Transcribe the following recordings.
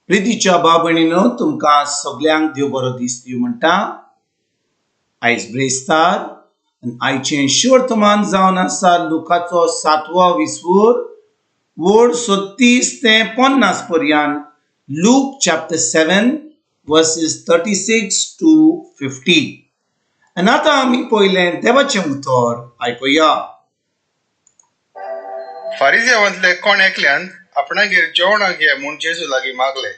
प्रितीच्या बाबणीनो तुमकां सगळ्यांक देव बरो दीस दिवं म्हणटा। आयज ब्रेस्तार आनी आयचें वर्तमान जावन आसा लुकाचो 7वा विसवूर वड 36 ते 50 पर्यंत। Look chapter 7 verses 36 to 50। आनी आतां आमी पयलें देवाचें उतर आयकुया। फारिजेवांतले कोण एकल्यान आपणागेर जेवणाक घे म्हूण जेजू लागीं मागलें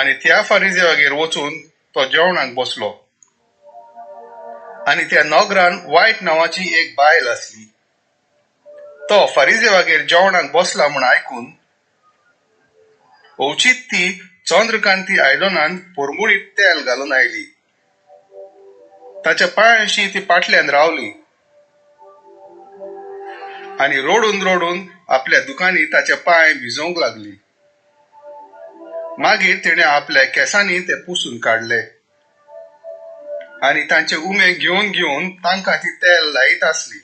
आनी त्या फारिजेवागेर वचून तो जेवणाक बसलो। आनी त्या नोगरान वायट नांवाची एक बायल आसली। तो फारिजेवागेर जेवणाक बसला म्हूण आयकून ओवचीत ती चंद्रकांती आयदनांत परमुळीत तेल घालून आयली। ताच्या पांयाशी ती फाटल्यान रावली आनी रोडून रोडून आपल्या दुखांनी ताचे पांय भिजोवंक लागली। मागीर तिणें आपल्या केंसांनी ते पुसून काडले आनी तांचे उमे घेवन घेवन तांकां ती तेल लायत आसली।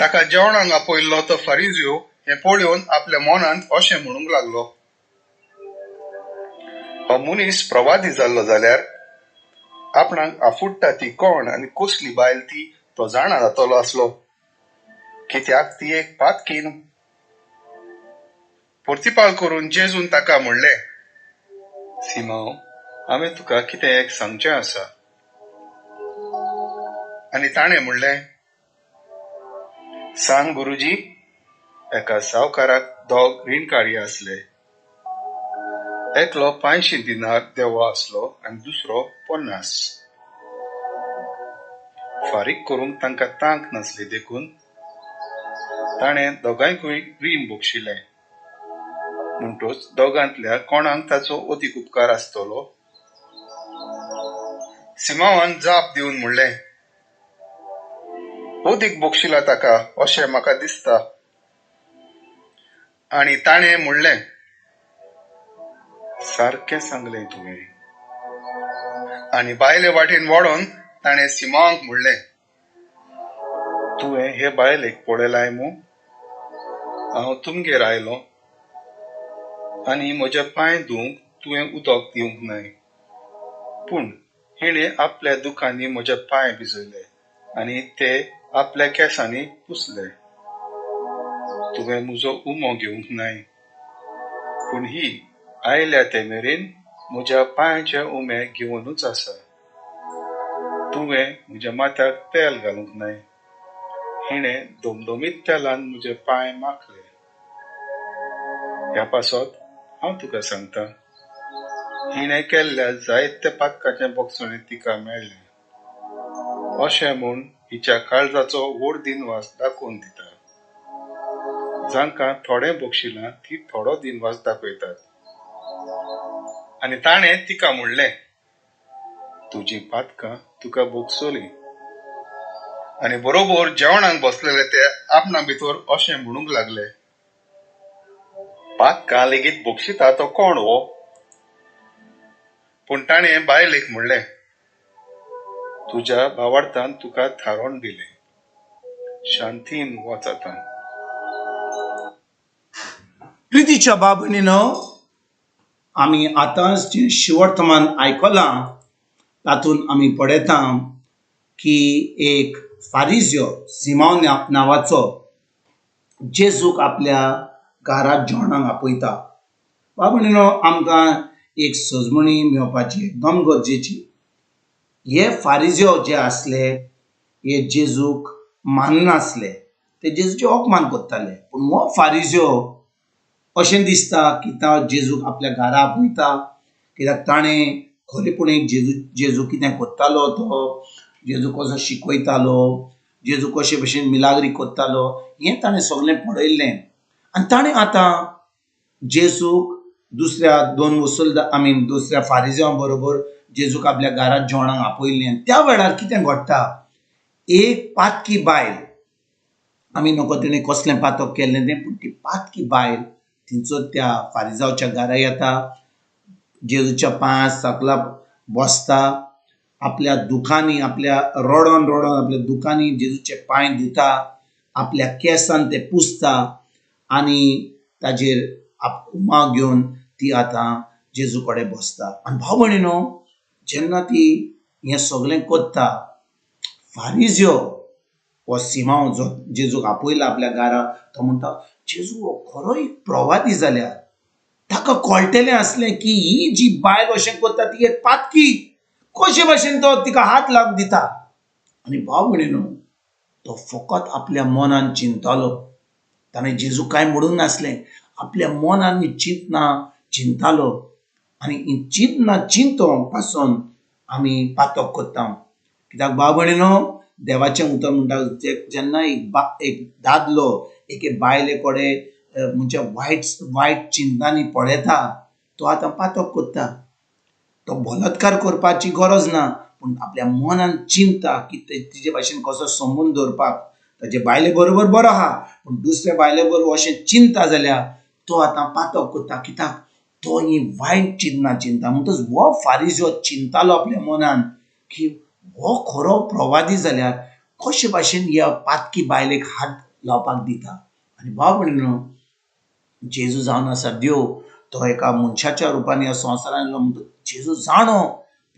ताका जेवणाक आपयल्लो तो फारिजेव हें पळोवन आपल्या मनांत अशें म्हणूंक लागलो, हो मनीस प्रवादी जाल्लो जाल्यार आपणाक आफुडटा ती कोण आनी कसली बायल ती तो जाणा जातलो आसलो, कित्याक ती एक पातकी न्हू। प्रतिपाल करून जेजून ताका म्हणलें, सिमोन, हांवें तुका कितें एक सांगचें आसा। आनी ताणें म्हणलें, सांग गुरुजी। एका सावकाराक 2 रीणकारी आसले। एकलो 500 दिनार देवो आसलो आनी दुसरो 50। फारीक करूंक तांकां तांक नासली देखून ताणें दोगांयकूय रीण बक्षिलें। म्हणटच दोगांतल्या कोणाक ताचो अदीक उपकार आसतलो? सिमोनान जाप दिवन म्हणलें, अदीक बक्षिला ताका अशें म्हाका दिसता। आनी ताणें म्हणलें, सारकें सांगलें तुवें। आनी बायले वाटेन वळोन ताणें सिमोनाक म्हणलें, तुवें हे बायलेक पळयलाय मूं? हांव तुमगेर आयलों आनी म्हजे पांय धुवंक तुवें उदक दिवंक नाय, पूण हिणें आपल्या दुखांनी म्हजे पांय भिजयले आनी ते आपल्या केंसांनी पुसले। तुवें म्हजो उमो घेवंक नाय, पूण ही आयल्या ते मेरेन म्हज्या पांयाचे उमे घेवनूच आसा। तुवें म्हज्या माथ्याक तेल घालूंक नाय, हिणें धमधमीत तेलान म्हजे पांय माखले। ह्या पासत हांव तुका सांगता, हिणें केल्ल्या जायत्या पातकाचें बक्षणे तिका मेळ्ळें। अशें म्हूण हिच्या काळजाचो व्हड दिनवास दाखोवन दिता। जांकां थोडें बक्षिलां ती थोडो दिनवास दाखयतात। आनी ताणें तिका म्हणलें, तुजी पातकां तुका बक्षली। आनी बरोबर जेवणाक बसलेले ते आपणा भितर अशें म्हणूंक लागले, पातकां लेगीत बक्षिता तो कोण हो? पूण ताणें बायलेक म्हणलें, तुज्या भावार्थान तुका थारोन दिलें, शांतीन वच आतां। प्रितीच्या बाबणीनो, आमी आतांच जें शिवर्तमान आयकलां तातूंत आमी पळयता की एक फारिझेव सिमोन नांवाचो जेजूक आपल्या घरांत जेवणाक आपयता। बाबणीनो, आमकां एक सजमणी मेळपाची एकदम गरजेची। हे फारिझेव जे आसले हे जेजूक माननासले, ते जेजूचे अपमान करताले। पूण हो फारिझेव अशें दिसता की तो जेजूक आपल्या घरा आपयता, कित्याक ताणें खरेपणीन जेजू कितें करतालो, तो जेजू कसो शिकयतालो, जेजू कशे भशेन मिलाग्री करतालो, हें ताणें सगळें पळयल्लें। आनी ताणें आतां जेजूक दुसऱ्या फारिझेवां बरोबर जेजूक आपल्या घरांत जेवणाक आपयल्लें। आनी त्या वेळार कितें घडटा, एक पातकी बायल, आमी नकळो तिणें कसलें पातक केल्लें तें, पूण ती पातकी बायल थिंचर त्या फारिझेवाच्या घरा येता, जेजूच्या पांया सकला बसता, आपल्या दुखांनी, आपल्या रडोन रडोन आपल्या दुखांनी जेजूचे पांय धुता, आपल्या केंसान ते पुसता आनी ताजेर उमा घेवन ती आतां जेजू कडेन बसता. आनी भाव भयणीनो, जेन्ना ती हें सगळें कोत्ता, फारिझ्यो हो सिमांव जो जेजूक आपयला आपल्या घरा, तो म्हणटा जेजू हो खरो एक प्रवादी जाल्यार. ताका कळटलें आसलें की ही जी बायल अशें कोत्ता ती एक पातकी, कशे भाशेन तो तिका हात लावंक दिता. आनी भाव भयणीनो, तो फकत आपल्या मनान चिंततालो. ताणें जेजू कांय म्हणूंक नासलें, आपल्या मनान चिंततालो. आनी चिंतना चिंतोवंक पासून आमी पातक कोत्ता. कित्याक भाव भयणीनो, देवाचें उतर म्हणटा जेन्ना एक दादलो एके बायले कडेन म्हणजे वायट चिंतांनी पळयता, तो आतां पातक कोत्ता. तो बलात्कार करपाची गरज ना, पूण आपल्या मनान चिंता की तिचे भाशेन कसो संबंद दवरपाक. ताचे बायले बरोबर बरो आहा, पूण दुसऱ्या बायले बरोबर अशें चिंता जाल्यार तो आतां पातक कोत्ता. कित्याक तो ही वायट चिंतना चिंता. म्हणटच हो फारिझ्यो चिंतालो आपल्या मनान की हो खरो प्रवादी जाल्यार कशे भाशेन ह्या पातकी बायलेक हात लावपाक दिता. आनी भाव भयणीनो, जेजू जावन आसा देव, तो एका मनशाच्या रुपान ह्या संवसारान आयलो. म्हणटा जेजू जाणो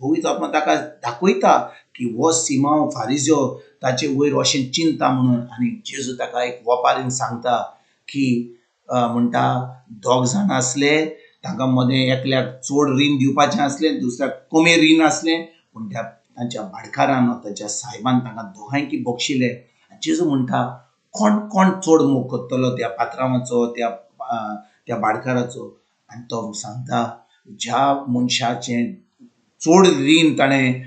पवित्र आत्मा ताका दाखयता की हो सिमांव फारिझ्यो ताचे वयर अशें चिंता म्हणून. आनी जेजू ताका एक ओपारीन सांगता की म्हणटा दोग जाण आसले, तांकां मदें एकल्याक चड रीण दिवपाचें आसलें, दुसऱ्याक कमी रीण आसलें, पूण तांच्या भाडकारान ताच्या साहेबान तांकां दोगांयकी बक्षिले. जेजू म्हणटा कोण कोण चड मोग करतलो, त्या पात्रांवाचो त्या भाडकाराचो. आनी तो सांगता ज्या मनशाचें चड रीण ताणें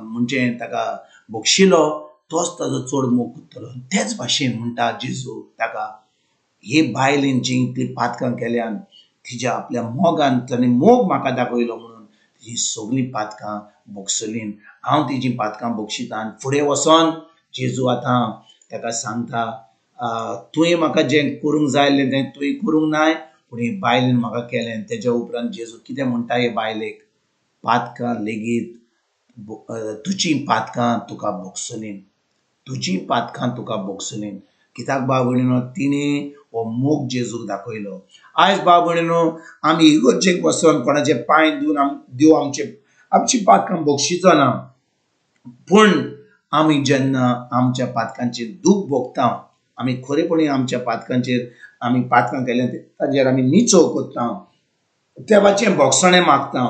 म्हणजे ताका बक्षिलो, तोच ताजो चड मोग करतलो. तेच भाशेन म्हणटा जेजू ताका, हे बायलेन जी इतली पातकां केल्यान, तिच्या आपल्या मोगान ताणें मोग म्हाका दाखयलो म्हणून ही सगळीं पातकां बक्षलीन. हांव तिजी पातकां बक्षिता. आनी फुडें वचोन जेजू आतां ताका सांगता, तुवें म्हाका जें करूंक जाय आसलें तें तुवें करूंक नाय, पूण हे बायलेन म्हाका केलें. तेज्या उपरांत जेजू कितें म्हणटा हे बायलेक, पातकां लेगीत तुजीं पातकां तुका बक्षलीन, तुजीं पातकां तुका बक्षलीन. कित्याक भाव भयणीनो, तिणें हो मोग जेजूक दाखयलो. आयज भाव भयणीनो, आमी इगर्जेक वचोन कोणाचे पांय धुवन देव आमची पातकां बक्षिचो ना, पूण आमी जेन्ना आमच्या पातकांचेर दूख भोगता, आमी खरेपणी आमच्या पातकांचेर आमी पातकां केलें ताजेर आमी निचो कोत्ता, देवाचें भोगसणें मागता.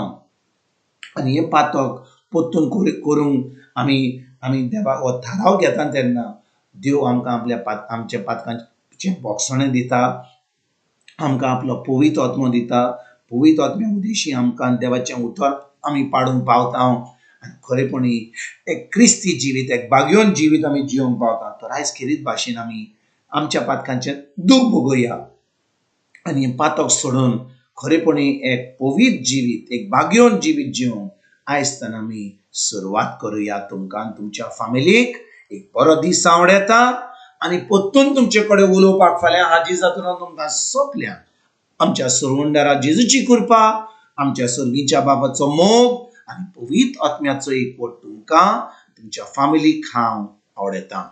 आनी हें पातक परतून करूंक आमी देवाक हो थाराव घेता तेन्ना देव आमकां आमच्या पातकांचें भोगसणें दिता, आमकां आपलो पवित्र आत्मो दिता. पवित्र आत्म्या उदेशी आमकां देवाचें उतर आमी पाडूंक पावता. आनी खरेपणी एक क्रिस्ती जिवीत, एक बागयोन जिवीत आमी जिवंक पावता. तर आयज खेरीत भाशेन आमी आमच्या पातकांचें दूख भोगुया आनी हें पातक सोडून खरेपणी एक पवित्र जिवीत, एक बागयोन जिवीत जिवंक आयजतान आमी सुरवात करुया. तुमकां तुमच्या फॅमिलीक एक बरो दीस आवड येता. आनी परतून तुमचे कडेन उलोवपाक फाल्यां हाजीर जातलो तुमकां सोंपल्या. आमच्या सर्वंडारा जेजूची कृपा, आमच्या सर्गीच्या बाबाचो मोग आनी पवित्र आत्म्याचो एकवट तुमकां तुमच्या फॅमिलीक हांव आवडयता.